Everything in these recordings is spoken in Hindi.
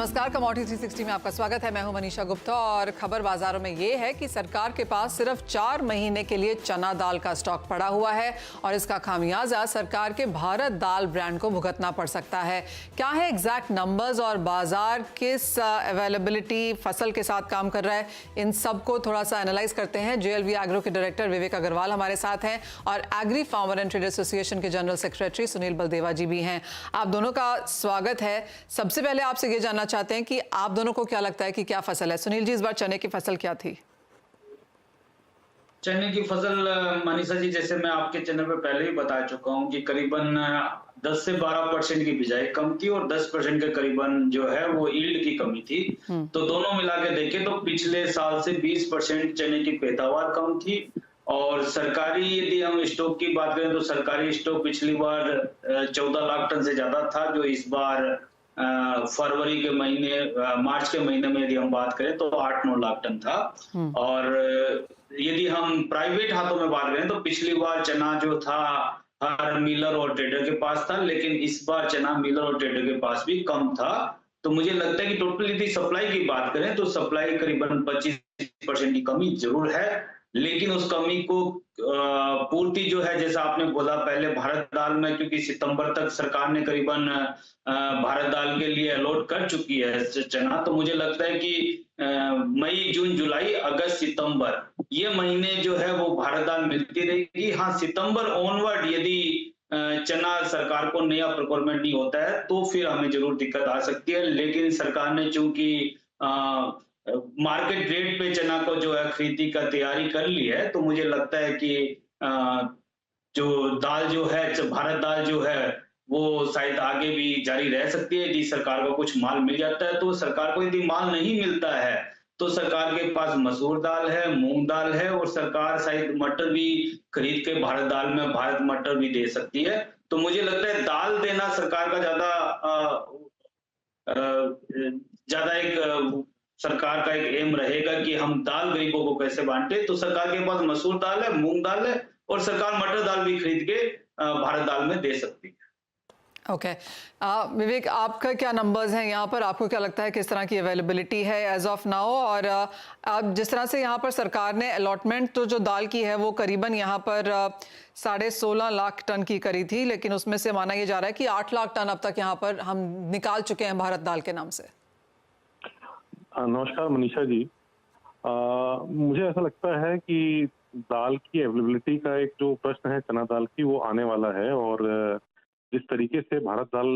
नमस्कार, कमोडिटी 360 में आपका स्वागत है। मैं हूं मनीषा गुप्ता और खबर बाजारों में ये है कि सरकार के पास सिर्फ 4 महीने के लिए चना दाल का स्टॉक पड़ा हुआ है और इसका खामियाजा सरकार के भारत दाल ब्रांड को भुगतना पड़ सकता है। क्या है एग्जैक्ट नंबर्स और बाजार किस अवेलेबिलिटी फसल के साथ काम कर रहा है, इन सब को थोड़ा सा एनालाइज करते हैं। JLV एग्रो के डायरेक्टर विवेक अग्रवाल हमारे साथ हैं और agri farmer and trade association के जनरल सेक्रेटरी सुनील बलदेवा जी भी हैं। आप दोनों का स्वागत है। सबसे पहले आपसे ये जानना चाहते हैं कि आप दोनों को क्या लगता है कि क्या फसल है। सुनील जी, इस बार चने की फसल क्या थी? चने की फसल मनीषा जी, जैसे मैं आपके चैनल पर पहले ही बता चुका हूं कि करीबन 10 से 12% की बिजाई कम थी और 10% के करीबन जो है वो यील्ड की कमी थी। तो दोनों मिला के देखें तो पिछले साल से 20% चने की पैदावार कम थी। और सरकारी यदि हम स्टॉक की बात करें तो सरकारी स्टॉक पिछली बार 14 लाख टन से ज्यादा था, जो इस बार फरवरी के महीने मार्च के महीने में यदि हम बात करें तो 8-9 लाख टन था। और यदि हम प्राइवेट हाथों में बात करें तो पिछली बार चना जो था हर मिलर और ट्रेडर के पास था, लेकिन इस बार चना मिलर और ट्रेडर के पास भी कम था। तो मुझे लगता है कि टोटल यदि सप्लाई की बात करें तो सप्लाई करीबन 25% की कमी जरूर है, लेकिन उस कमी को पूर्ति जो है, जैसा आपने बोला पहले भारत दाल में, क्योंकि सितंबर तक सरकार ने करीबन भारत दाल के लिए अलॉट कर चुकी है चना, तो मुझे लगता है कि मई, जून, जुलाई, अगस्त, सितंबर ये महीने जो है वो भारत दाल मिलती रहेगी। हाँ, सितंबर ऑनवर्ड यदि चना सरकार को नया प्रोक्योरमेंट नहीं होता है तो फिर हमें जरूर दिक्कत आ सकती है, लेकिन सरकार ने चूंकि मार्केट रेट पे चना को जो है खरीदी का तैयारी कर ली है, तो मुझे लगता है कि जो दाल जो है, भारत दाल जो है वो शायद आगे भी जारी रह सकती है। यदि सरकार को कुछ माल मिल जाता है तो सरकार को यदि माल नहीं मिलता है तो सरकार के पास मसूर दाल है, मूंग दाल है और सरकार शायद मटर भी खरीद के भारत दाल में भारत मटर भी दे सकती है। तो मुझे लगता है दाल देना सरकार का ज्यादा एक सरकार का एक एम रहेगा कि हम दाल गरीबों को कैसे बांटे। तो सरकार के पास मसूर दाल है, मूंग दाल है और सरकार मटर दाल भी खरीद के भारत दाल में दे सकती है। ओके, विवेक, आपका क्या नंबर्स हैं यहाँ पर? आपको क्या लगता है किस तरह की अवेलेबिलिटी है एज ऑफ नाउ? और अब जिस तरह से यहाँ पर सरकार ने अलॉटमेंट तो जो दाल की है वो करीबन यहाँ पर 16.5 लाख टन की करी थी, लेकिन उसमें से माना यह जा रहा है कि 8 लाख टन अब तक यहाँ पर हम निकाल चुके हैं भारत दाल के नाम से। नमस्कार मनीषा जी, मुझे ऐसा लगता है कि दाल की अवेलेबिलिटी का एक जो प्रश्न है चना दाल की, वो आने वाला है। और जिस तरीके से भारत दाल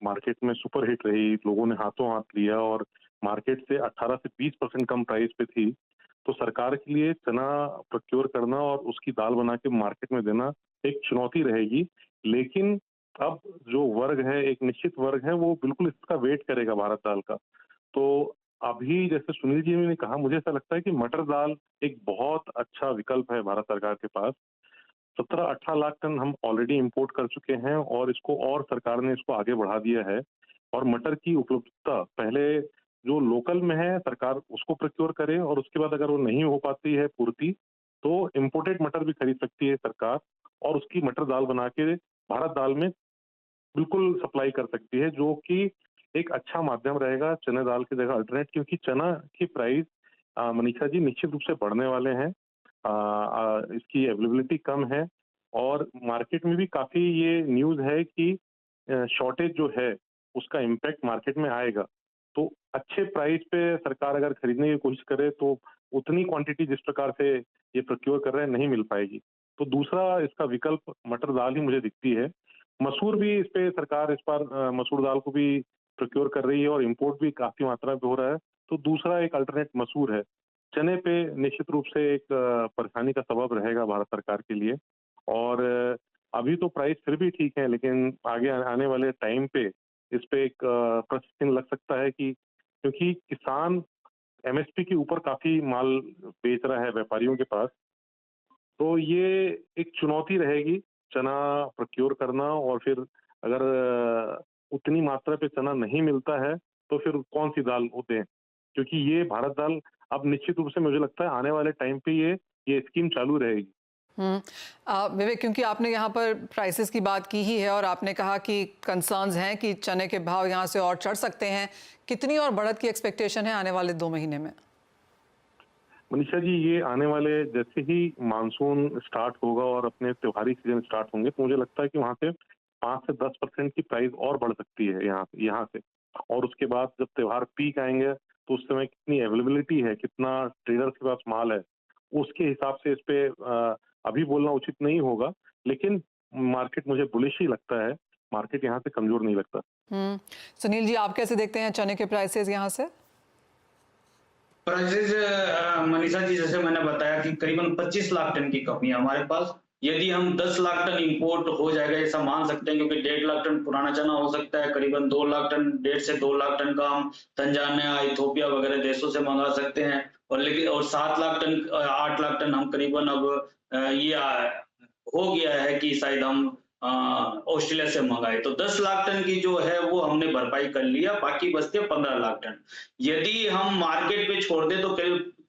मार्केट में सुपर हिट रही, लोगों ने हाथों हाथ लिया और मार्केट से 18 से 20% कम प्राइस पे थी, तो सरकार के लिए चना प्रोक्योर करना और उसकी दाल बना के मार्केट में देना एक चुनौती रहेगी। लेकिन अब जो वर्ग है, एक निश्चित वर्ग है, वो बिल्कुल इसका वेट करेगा भारत दाल का। तो अभी जैसे सुनील जी ने कहा, मुझे ऐसा लगता है कि मटर दाल एक बहुत अच्छा विकल्प है भारत सरकार के पास। 17-18 लाख टन हम ऑलरेडी इंपोर्ट कर चुके हैं और इसको और सरकार ने इसको आगे बढ़ा दिया है। और मटर की उपलब्धता पहले जो लोकल में है सरकार उसको प्रोक्योर करे, और उसके बाद अगर वो नहीं हो पाती है पूर्ति तो इम्पोर्टेड मटर भी खरीद सकती है सरकार और उसकी मटर दाल बना के भारत दाल में बिल्कुल सप्लाई कर सकती है, जो कि एक अच्छा माध्यम रहेगा चने दाल की जगह अल्टरनेट। क्योंकि चना की प्राइस मनीषा जी निश्चित रूप से बढ़ने वाले हैं। इसकी अवेलेबिलिटी कम है और मार्केट में भी काफी ये न्यूज है कि शॉर्टेज जो है उसका इम्पैक्ट मार्केट में आएगा। तो अच्छे प्राइस पे सरकार अगर खरीदने की कोशिश करे तो उतनी क्वांटिटी जिस प्रकार से ये प्रोक्योर कर रहे हैं नहीं मिल पाएगी। तो दूसरा इसका विकल्प मटर दाल ही मुझे दिखती है। मसूर भी इस पे सरकार इस बार मसूर दाल को भी प्रोक्योर कर रही है और इंपोर्ट भी काफी मात्रा में हो रहा है। तो दूसरा एक अल्टरनेट मसूर है। चने पे निश्चित रूप से एक परेशानी का सबब रहेगा भारत सरकार के लिए। और अभी तो प्राइस फिर भी ठीक है, लेकिन आगे आने वाले टाइम पे इस पे एक प्रश्न चिन्ह लग सकता है कि क्योंकि किसान MSP के ऊपर काफी माल बेच रहा है व्यापारियों के पास, तो ये एक चुनौती रहेगी चना प्रोक्योर करना। और फिर अगर उतनी मात्रा पे चना नहीं मिलता है तो फिर कौन सी दाल वो दें, क्योंकि ये भारत दाल अब निश्चित रूप से मुझे लगता है आने वाले टाइम पे ये स्कीम चालू रहेगी। विवेक, क्योंकि आपने यहाँ पर प्राइसेस की बात की ही है और आपने कहा कि कंसर्न्स हैं कि चने के भाव यहाँ से और चढ़ सकते हैं, कितनी और बढ़त की एक्सपेक्टेशन है आने वाले 2 महीने में? मनीषा जी, ये आने वाले जैसे ही मानसून स्टार्ट होगा और अपने त्योहारी सीजन स्टार्ट होंगे, तो मुझे लगता है कि वहां से 5 से 10% की प्राइस और बढ़ सकती है यहाँ से। और उसके बाद जब त्योहार पीक आएंगे, तो उस समय कितनी अवेलेबिलिटी है, कितना ट्रेडर्स के पास माल है, उसके हिसाब से इस पे अभी बोलना उचित नहीं होगा। लेकिन मार्केट मुझे बुलिश ही लगता है, मार्केट यहाँ से कमजोर नहीं लगता। सुनील जी, आप कैसे देखते हैं चने के प्राइसेस यहाँ से? प्राइसेस मनीषा जी, जैसे मैंने बताया कि करीबन 25 लाख टन की कमी है हमारे पास। यदि हम 10 लाख टन इंपोर्ट हो जाएगा ऐसा मान सकते हैं, क्योंकि 1.5 लाख टन पुराना चना हो सकता है, करीबन 2 लाख टन, 1.5 से 2 लाख टन का हम तंजानिया, इथोपिया वगैरह देशों से मंगा सकते हैं। और 7 लाख टन 8 लाख टन हम करीबन अब हो गया है कि शायद हम ऑस्ट्रेलिया से मंगाए, तो 10 लाख टन की जो है वो हमने भरपाई कर लिया, बाकी बचते 15 लाख टन। यदि हम मार्केट पे छोड़ दें तो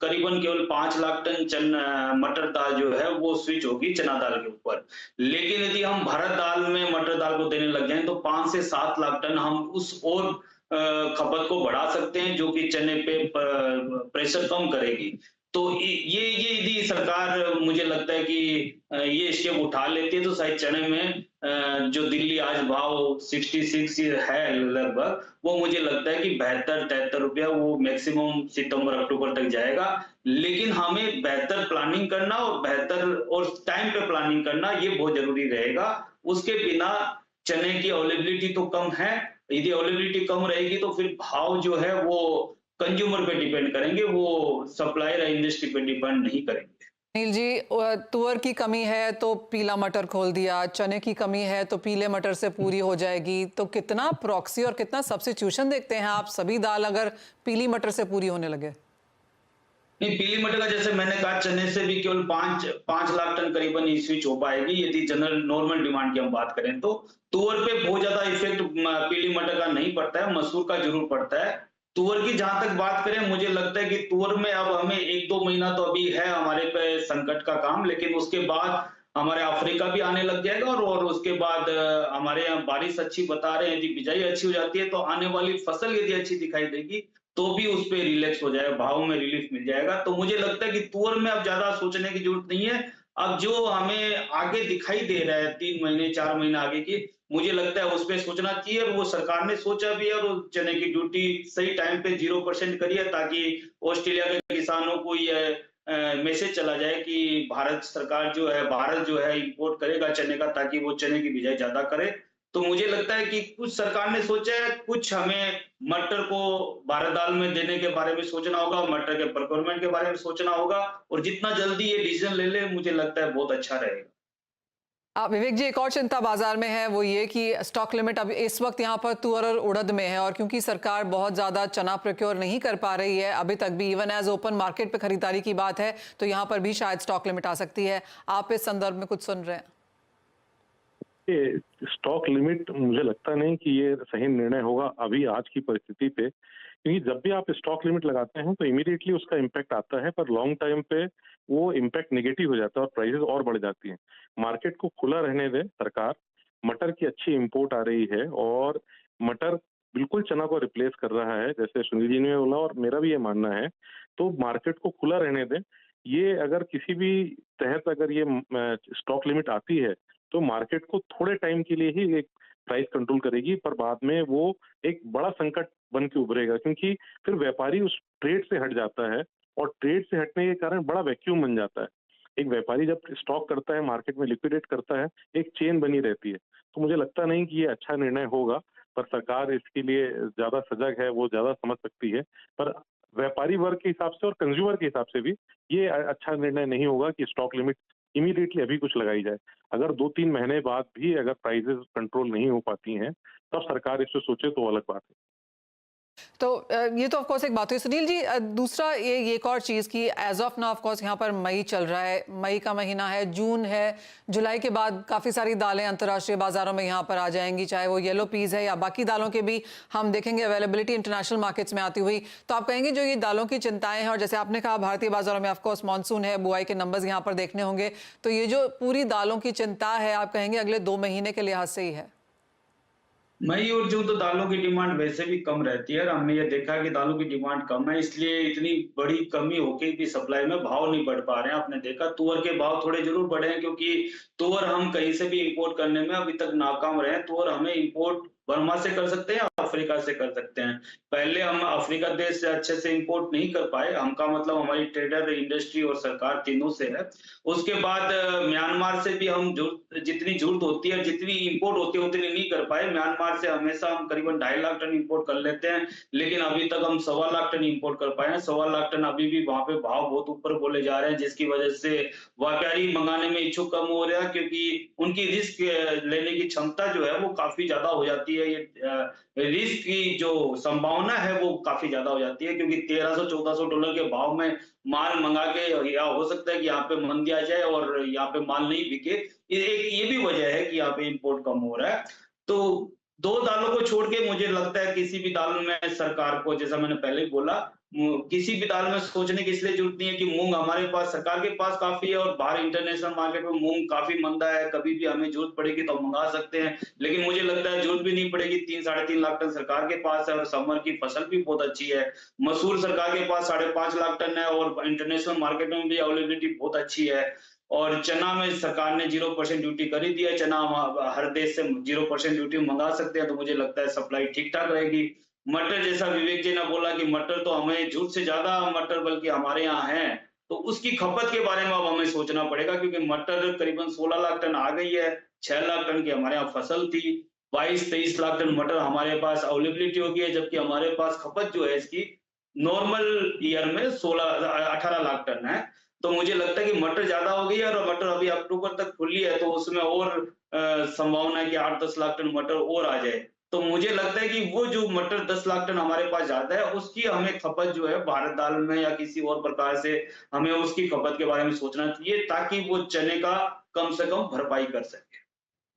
करीबन केवल 5 लाख टन मटर दाल जो है वो स्विच होगी चना दाल के ऊपर। लेकिन यदि हम भारत दाल में मटर दाल को देने लग जाएं तो 5 से 7 लाख टन हम उस और खपत को बढ़ा सकते हैं, जो कि चने पे प्रेशर कम करेगी। तो ये यदि सरकार, मुझे लगता है कि ये स्टेप उठा लेती है तो शायद चने में जो दिल्ली आज भाव 66 है लगभग, वो मुझे लगता है कि 72-73 रुपया वो मैक्सिमम सितंबर अक्टूबर तक जाएगा। लेकिन हमें बेहतर प्लानिंग करना और बेहतर और टाइम पे प्लानिंग करना ये बहुत जरूरी रहेगा। उसके बिना चने की अवेलेबिलिटी तो कम है, यदि अवेलेबिलिटी कम रहेगी तो फिर भाव जो है वो कंज्यूमर पे डिपेंड करेंगे, वो सप्लायर या इंडस्ट्री पे डिपेंड नहीं करेंगे। सुनील जी, तुअर की कमी है तो पीला मटर खोल दिया, चने की कमी है तो पीले मटर से पूरी हो जाएगी, तो कितना प्रॉक्सी और कितना सब्स्टिट्यूशन देखते हैं आप सभी दाल अगर पीली मटर से पूरी होने लगे? नहीं, पीली मटर का जैसे मैंने कहा, चने से भी केवल 5 लाख टन करीबन ही स्विच हो पाएगी यदि जनरल नॉर्मल डिमांड की हम बात करें तो। तुअर पे बहुत ज्यादा इफेक्ट पीली मटर का नहीं पड़ता है, मसूर का जरूर पड़ता है। तुअर की जहां तक बात करें, मुझे लगता है कि तुअर में अब हमें 1-2 महीना तो अभी है हमारे पे संकट का काम, लेकिन उसके बाद हमारे अफ्रीका भी आने लग जाएगा और उसके बाद हमारे यहाँ बारिश अच्छी बता रहे हैं, यदि बिजाई अच्छी हो जाती है तो आने वाली फसल यदि अच्छी दिखाई देगी तो भी उस पे रिलैक्स हो जाएगा, भाव में रिलीफ मिल जाएगा। तो मुझे लगता है कि तुअर में अब ज्यादा सोचने की जरूरत नहीं है। अब जो हमें आगे दिखाई दे रहा है 3 महीने 4 महीने आगे की, मुझे लगता है उस पे सोचना चाहिए, और वो सरकार ने सोचा भी है और चने की ड्यूटी सही टाइम पे 0% करी है, ताकि ऑस्ट्रेलिया के किसानों को ये मैसेज चला जाए कि भारत जो है इंपोर्ट करेगा चने का, ताकि वो चने की बिजाई ज्यादा करे। तो मुझे लगता है कि कुछ सरकार ने सोचा है, कुछ हमें मटर को भारत दाल में देने के बारे में सोचना होगा, मटर के प्रोक्योरमेंट के बारे में सोचना होगा, और जितना जल्दी ये डिसीजन ले ले मुझे लगता है बहुत अच्छा रहेगा। विवेक जी, एक और चिंता बाजार में है, वो ये कि स्टॉक लिमिट अब इस वक्त यहाँ पर तुअर और उड़द में है, और क्योंकि सरकार बहुत ज्यादा चना प्रोक्योर नहीं कर पा रही है अभी तक भी, इवन एज ओपन मार्केट पे खरीदारी की बात है तो यहाँ पर भी शायद स्टॉक लिमिट आ सकती है। आप इस संदर्भ में कुछ सुन रहे हैं? ये स्टॉक लिमिट मुझे लगता नहीं कि ये सही निर्णय होगा अभी आज की परिस्थिति पे, क्योंकि जब भी आप स्टॉक लिमिट लगाते हैं तो इमीडिएटली उसका इम्पैक्ट आता है, पर लॉन्ग टाइम पे वो इम्पैक्ट नेगेटिव हो जाता है और प्राइसेस और बढ़ जाती हैं। मार्केट को खुला रहने दे सरकार। मटर की अच्छी इंपोर्ट आ रही है और मटर बिल्कुल चना को रिप्लेस कर रहा है, जैसे सुनील जी ने बोला और मेरा भी ये मानना है। तो मार्केट को खुला रहने दें। ये अगर किसी भी तहत अगर ये स्टॉक लिमिट आती है तो मार्केट को थोड़े टाइम के लिए ही एक प्राइस कंट्रोल करेगी, पर बाद में वो एक बड़ा संकट बन के उभरेगा, क्योंकि फिर व्यापारी उस ट्रेड से हट जाता है और ट्रेड से हटने के कारण बड़ा वैक्यूम बन जाता है। एक व्यापारी जब स्टॉक करता है, मार्केट में लिक्विडेट करता है, एक चेन बनी रहती है। तो मुझे लगता नहीं कि ये अच्छा निर्णय होगा, पर सरकार इसके लिए ज्यादा सजग है, वो ज्यादा समझ सकती है। पर व्यापारी वर्ग के हिसाब से और कंज्यूमर के हिसाब से भी ये अच्छा निर्णय नहीं होगा कि स्टॉक लिमिट इमीडिएटली अभी कुछ लगाई जाए। अगर 2-3 महीने बाद भी अगर प्राइसेस कंट्रोल नहीं हो पाती हैं, तब सरकार इस पे सोचे तो अलग बात है। तो ये तो ऑफ कोर्स एक बात हुई सुनील जी। दूसरा ये एक और चीज़ की as of now of course यहाँ पर मई चल रहा है, मई का महीना है, जून है, जुलाई के बाद काफ़ी सारी दालें अंतर्राष्ट्रीय बाजारों में यहाँ पर आ जाएंगी, चाहे वो येलो पीस है या बाकी दालों के भी हम देखेंगे अवेलेबिलिटी इंटरनेशनल मार्केट्स में आती हुई। तो आप कहेंगे जो ये दालों की चिंताएं हैं, और जैसे आपने कहा भारतीय बाजारों में ऑफकोर्स मानसून है, बुआई के नंबर्स यहाँ पर देखने होंगे, तो ये जो पूरी दालों की चिंता है आप कहेंगे अगले 2 महीने के लिहाज से ही है? मई और जून तो दालों की डिमांड वैसे भी कम रहती है और हमने ये देखा कि दालों की डिमांड कम है, इसलिए इतनी बड़ी कमी होके भी सप्लाई में भाव नहीं बढ़ पा रहे हैं। आपने देखा तुअर के भाव थोड़े जरूर बढ़े हैं, क्योंकि तुअर हम कहीं से भी इंपोर्ट करने में अभी तक नाकाम रहे हैं। तुअर हमें इंपोर्ट बर्मा से कर सकते हैं, अफ्रीका से कर सकते हैं। पहले हम अफ्रीका देश से अच्छे से इंपोर्ट नहीं कर पाए, हमका मतलब हमारी ट्रेडर इंडस्ट्री और सरकार तीनों से है। उसके बाद म्यांमार से भी हम जितनी जरूरत होती है, जितनी इंपोर्ट होती है उतनी नहीं कर पाए। म्यांमार से हमेशा हम करीबन 2.5 लाख टन इंपोर्ट कर लेते हैं, लेकिन अभी तक हम 1.25 लाख टन इंपोर्ट कर पाए हैं। 1.25 लाख टन अभी भी वहां पे भाव बहुत ऊपर बोले जा रहे हैं, जिसकी वजह से व्यापारी मंगाने में इच्छुक कम हो रहा है, क्योंकि उनकी रिस्क लेने की क्षमता जो है वो काफी ज्यादा हो जाती है। ये रिस्क की जो संभावना है वो काफी ज्यादा हो जाती है, क्योंकि 1300-1400 डॉलर के भाव में माल मंगा के, या हो सकता है कि यहाँ पे मंदी आ जाए और यहाँ पे माल नहीं बिके। ये भी वजह है कि यहाँ पे इंपोर्ट कम हो रहा है। तो दो दालों को छोड़ के मुझे लगता है किसी भी दाल में सरकार को, जैसा मैंने पहले ही बोला, किसी भी दाल में सोचने की इसलिए जरूरत नहीं है कि मूंग हमारे पास, सरकार के पास काफी है और बाहर इंटरनेशनल मार्केट में मूंग काफी मंदा है। कभी भी हमें जरूरत पड़ेगी तो हम मंगा सकते हैं, लेकिन मुझे लगता है जरूरत भी नहीं पड़ेगी। 3-3.5 लाख टन सरकार के पास है और समर की फसल भी बहुत अच्छी है। मसूर सरकार के पास 5.5 लाख टन है और इंटरनेशनल मार्केट में भी अवेलेबिलिटी बहुत अच्छी है। और चना में सरकार ने 0% ड्यूटी कर ही दिया। चना हम हर देश से 0% ड्यूटी मंगा सकते हैं, तो मुझे लगता है सप्लाई ठीक ठाक रहेगी। मटर, जैसा विवेक जी ने बोला कि मटर तो हमें जरूरत से ज्यादा मटर बल्कि हमारे यहाँ है, तो उसकी खपत के बारे में अब हमें सोचना पड़ेगा, क्योंकि मटर करीबन 16 लाख टन आ गई है। 6 लाख टन की हमारे यहाँ फसल थी, 22-23 लाख टन मटर हमारे पास अवेलेबिलिटी होगी है, जबकि हमारे पास खपत जो है इसकी नॉर्मल ईयर में 18 लाख टन है। तो मुझे लगता है कि मटर ज्यादा हो गई है और मटर अभी अक्टूबर तक खुली है, तो उसमें और संभावना है कि 8-10 लाख टन मटर और आ जाए। तो मुझे लगता है कि वो जो मटर 10 लाख टन हमारे पास ज्यादा है, उसकी हमें खपत जो है भारत दाल में या किसी और प्रकार से हमें उसकी खपत के बारे में सोचना चाहिए, ताकि वो चने का कम से कम भरपाई कर सके।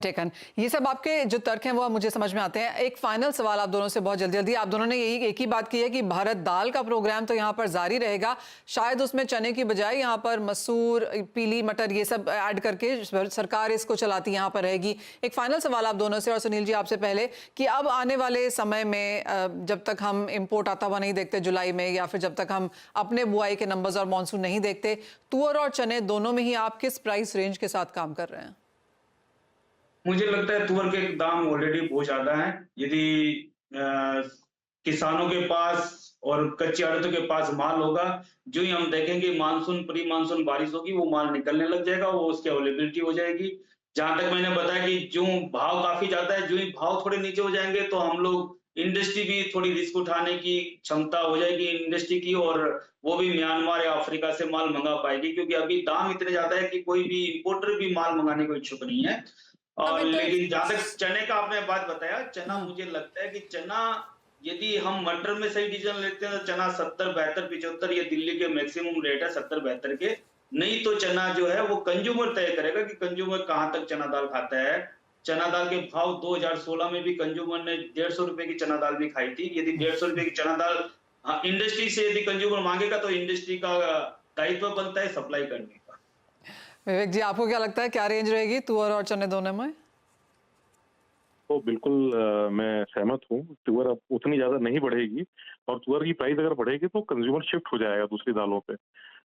टेकन, ये सब आपके जो तर्क हैं वो मुझे समझ में आते हैं। एक फाइनल सवाल आप दोनों से बहुत जल्दी जल्दी, आप दोनों ने यही एक ही बात की है कि भारत दाल का प्रोग्राम तो यहाँ पर जारी रहेगा, शायद उसमें चने की बजाय यहाँ पर मसूर, पीली मटर ये सब ऐड करके सरकार इसको चलाती यहाँ पर रहेगी। एक फाइनल सवाल आप दोनों से, और सुनील जी आपसे पहले, कि अब आने वाले समय में जब तक हम इम्पोर्ट आता हुआ नहीं देखते जुलाई में, या फिर जब तक हम अपने बुआई के नंबर्स और मानसून नहीं देखते, तुअर और चने दोनों में ही आप किस प्राइस रेंज के साथ काम कर रहे हैं? मुझे लगता है तुअर के दाम ऑलरेडी बहुत ज्यादा है। यदि किसानों के पास और कच्ची आड़तों के पास माल होगा, जो ही हम देखेंगे मानसून, प्री मानसून बारिश होगी, वो माल निकलने लग जाएगा, वो उसकी अवेलेबिलिटी हो जाएगी। जहां तक मैंने बताया कि जो भाव काफी ज्यादा है, जो ही भाव थोड़े नीचे हो जाएंगे तो हम लोग, इंडस्ट्री भी थोड़ी रिस्क उठाने की क्षमता हो जाएगी इंडस्ट्री की, और वो भी म्यांमार या अफ्रीका से माल मंगा पाएगी, क्योंकि अभी दाम इतने ज्यादा है कि कोई भी इंपोर्टर भी माल मंगाने को इच्छुक नहीं है। और अभी तो लेकिन जहां तक चने का आपने बात बताया, चना, मुझे लगता है कि चना, यदि हम मटर में सही डिसीजन लेते हैं तो चना 70, 72, 75, ये दिल्ली के मैक्सिमम रेट है 70, 72 के। नहीं तो चना जो है वो कंज्यूमर तय करेगा कि कंज्यूमर कहां तक चना दाल खाता है। चना दाल के भाव 2016 में भी कंज्यूमर ने 150 रुपए की चना दाल भी खाई थी। यदि 150 रुपए की चना दाल इंडस्ट्री से यदि कंज्यूमर मांगेगा, तो इंडस्ट्री का दायित्व बनता है सप्लाई करने का। विवेक जी, आपको क्या लगता है क्या रेंज रहेगी तुअर और चने दोनों में? तो बिल्कुल मैं सहमत हूँ। तुअर अब उतनी ज्यादा नहीं बढ़ेगी, और तुअर की प्राइस अगर बढ़ेगी तो कंज्यूमर शिफ्ट हो जाएगा दूसरी दालों पे।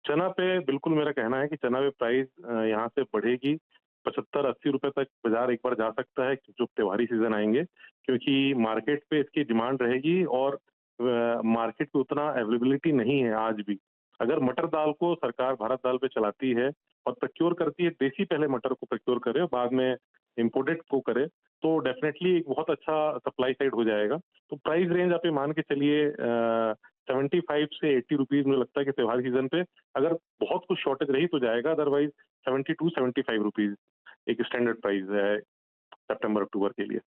चना पे बिल्कुल मेरा कहना है कि चना पे प्राइस यहाँ से बढ़ेगी, 75-80 रुपए तक बाजार एक बार जा सकता है जो त्योहारी सीजन आएंगे, क्योंकि मार्केट पे इसकी डिमांड रहेगी और मार्केट पे उतना अवेलेबिलिटी नहीं है आज भी। अगर मटर दाल को सरकार भारत दाल पे चलाती है और प्रोक्योर करती है, देसी पहले मटर को प्रोक्योर करे और बाद में इम्पोर्टेड को करे, तो डेफिनेटली एक बहुत अच्छा सप्लाई साइड हो जाएगा। तो प्राइस रेंज आप ये मान के चलिए 75 से 80 रुपीज, मुझे लगता है कि त्योहार सीजन पे अगर बहुत कुछ शॉर्टेज रही तो जाएगा, अदरवाइज 72-75 रुपीज एक स्टैंडर्ड प्राइस है सितंबर अक्टूबर के लिए।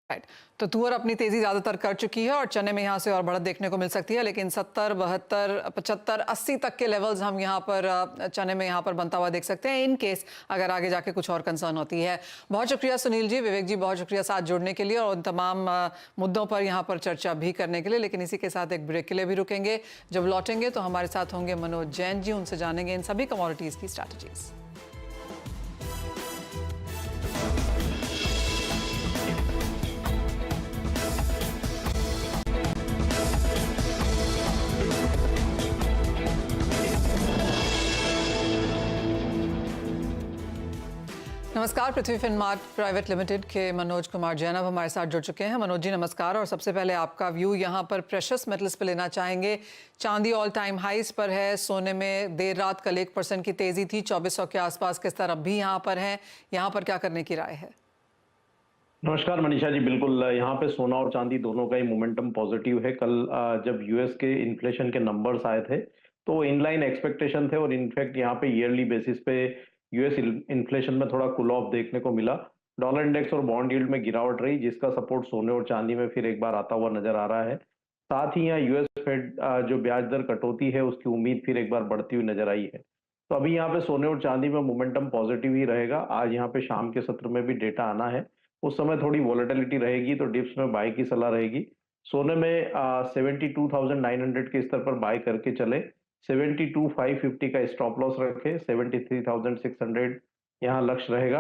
राइट, तो तुअर अपनी तेजी ज्यादातर कर चुकी है और चने में यहाँ से और बढ़त देखने को मिल सकती है, लेकिन 70, 72, 75, 80 तक के लेवल्स हम यहाँ पर चने में यहाँ पर बनता हुआ देख सकते हैं इन केस अगर आगे जाके कुछ और कंसर्न होती है। बहुत शुक्रिया सुनील जी, विवेक जी, बहुत शुक्रिया साथ जुड़ने के लिए और उन तमाम मुद्दों पर यहाँ पर चर्चा भी करने के लिए। लेकिन इसी के साथ एक ब्रेक के लिए भी रुकेंगे। जब लौटेंगे तो हमारे साथ होंगे मनोज जैन जी, उनसे जानेंगे इन सभी कमोडिटीज की स्ट्रैटेजीज। नमस्कार, पृथ्वी फिनमार्ट प्राइवेट लिमिटेड के मनोज कुमार जैन अब हमारे साथ जुड़ चुके हैं। मनोज जी नमस्कार, और सबसे पहले आपका व्यू यहाँ पर प्रेशियस मेटल्स पे लेना चाहेंगे। चांदी ऑल टाइम हाइस पर है, सोने में देर रात कल 1% की तेजी थी, 2400 के आसपास के स्तर अब भी यहाँ पर है, यहाँ पर क्या करने की राय है? नमस्कार मनीषा जी, बिल्कुल यहाँ पे सोना और चांदी दोनों का ही मोमेंटम पॉजिटिव है। कल जब यूएस के इन्फ्लेशन के नंबर्स आए थे तो इनलाइन एक्सपेक्टेशन थे और इनफैक्ट यहाँ पे ईयरली बेसिस पे यूएस इन्फ्लेशन में थोड़ा कूल ऑफ देखने को मिला। डॉलर इंडेक्स और बॉन्ड यील्ड में गिरावट रही, जिसका सपोर्ट सोने और चांदी में फिर एक बार आता हुआ नजर आ रहा है। साथ ही यहाँ यूएस फेड जो ब्याज दर कटौती है उसकी उम्मीद फिर एक बार बढ़ती हुई नजर आई है। तो अभी यहाँ पे सोने और चांदी में मोमेंटम पॉजिटिव ही रहेगा। आज यहाँ पे शाम के सत्र में भी डेटा आना है, उस समय थोड़ी वॉलेटिलिटी रहेगी तो डिप्स में बाय की सलाह रहेगी। सोने में 72,900 के स्तर पर बाय करके चले, 72,550 का स्टॉप लॉस रखे, 73,600 यहाँ लक्ष्य रहेगा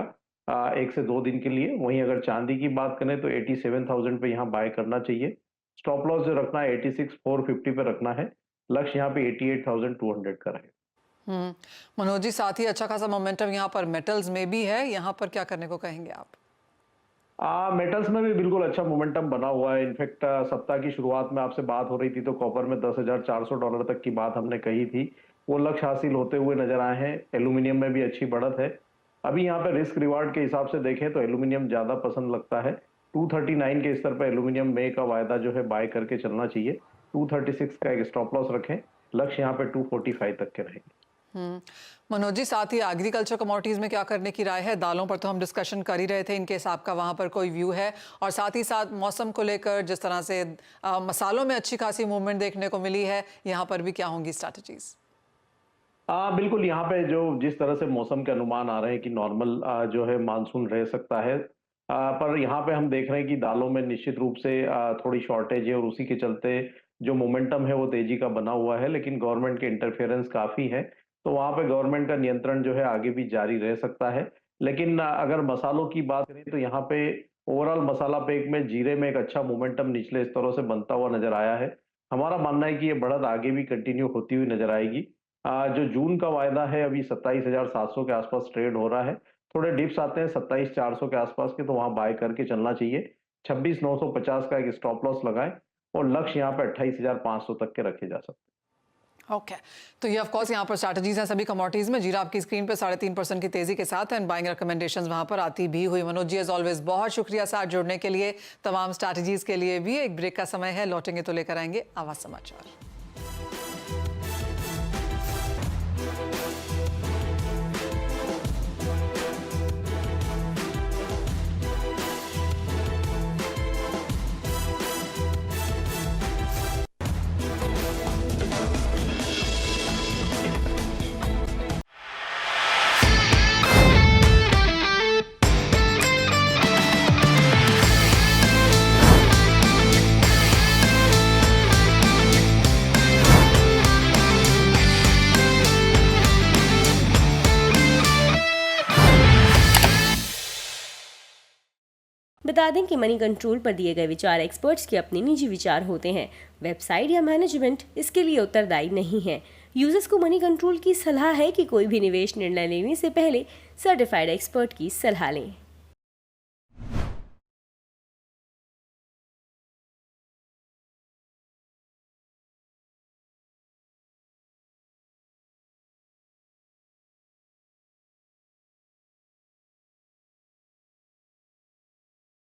1 से 2 दिन के लिए। वहीं अगर चांदी की बात करें तो 87,000 पे यहाँ बाय करना चाहिए। स्टॉप लॉस जो रखना है 86,450 पे रखना है, लक्ष्य यहाँ पे 88,200 का रहेगा। मनोज जी, साथ ही अच्छा खासा मोमेंटम यहाँ पर मेटल्स में भी है, यहाँ पर क्या करने को कहेंगे आप? मेटल्स में भी बिल्कुल अच्छा मोमेंटम बना हुआ है। इनफैक्ट सप्ताह की शुरुआत में आपसे बात हो रही थी तो कॉपर में $10,400 तक की बात हमने कही थी, वो लक्ष्य हासिल होते हुए नजर आए हैं। एल्यूमिनियम में भी अच्छी बढ़त है। अभी यहाँ पे रिस्क रिवार्ड के हिसाब से देखें तो एल्यूमिनियम ज्यादा पसंद लगता है। 239 के स्तर पर एल्यूमिनियम में का वायदा जो है बाय करके चलना चाहिए। 236 का एक स्टॉप लॉस रखें, लक्ष्य यहाँ पे 245 तक के रहेंगे। मनोज जी, साथ ही एग्रीकल्चर कमोडिटीज में क्या करने की राय है? दालों पर तो हम डिस्कशन कर ही रहे थे, इनकेस आपका वहां पर कोई व्यू है, और साथ ही साथ मौसम को लेकर जिस तरह से मसालों में अच्छी खासी मूवमेंट देखने को मिली है, यहाँ पर भी क्या होंगी स्ट्रैटेजीज? बिल्कुल, यहाँ पे जो जिस तरह से मौसम के अनुमान आ रहे हैं कि नॉर्मल जो है मानसून रह सकता है, पर यहाँ पे हम देख रहे हैं कि दालों में निश्चित रूप से थोड़ी शॉर्टेज है और उसी के चलते जो मोमेंटम है वो तेजी का बना हुआ है। लेकिन गवर्नमेंट के इंटरफेरेंस काफी है, तो वहां पे गवर्नमेंट का नियंत्रण जो है आगे भी जारी रह सकता है। लेकिन अगर मसालों की बात करें तो यहाँ पे ओवरऑल मसाला पैक में जीरे में एक अच्छा मोमेंटम निचले स्तरों से बनता हुआ नजर आया है। हमारा मानना है कि ये बढ़त आगे भी कंटिन्यू होती हुई नजर आएगी। जो जून का वायदा है अभी 27,700 के आसपास ट्रेड हो रहा है। थोड़े डिप्स आते हैं 27,400 के आसपास के, तो वहां बाय करके चलना चाहिए। 26,950 का एक स्टॉप लॉस लगाएं और लक्ष्य यहाँ पे 28,500 तक के रखे जा सकते हैं। ओके, तो ये ऑफ कोर्स यहाँ पर स्ट्रैटेजीज हैं सभी कमोडिटीज में। जीरा आपकी स्क्रीन पे 3.5% की तेजी के साथ एंड बाइंग रिकमेंडेशंस वहां पर आती भी हुई। मनोज जी एज ऑलवेज बहुत शुक्रिया साथ जुड़ने के लिए, तमाम स्ट्रैटेजीज के लिए भी। एक ब्रेक का समय है, लौटेंगे तो लेकर आएंगे आवाज समाचार। बता दें कि मनी कंट्रोल पर दिए गए विचार एक्सपर्ट्स के अपने निजी विचार होते हैं। वेबसाइट या मैनेजमेंट इसके लिए उत्तरदायी नहीं है। यूजर्स को मनी कंट्रोल की सलाह है कि कोई भी निवेश निर्णय लेने से पहले सर्टिफाइड एक्सपर्ट की सलाह लें।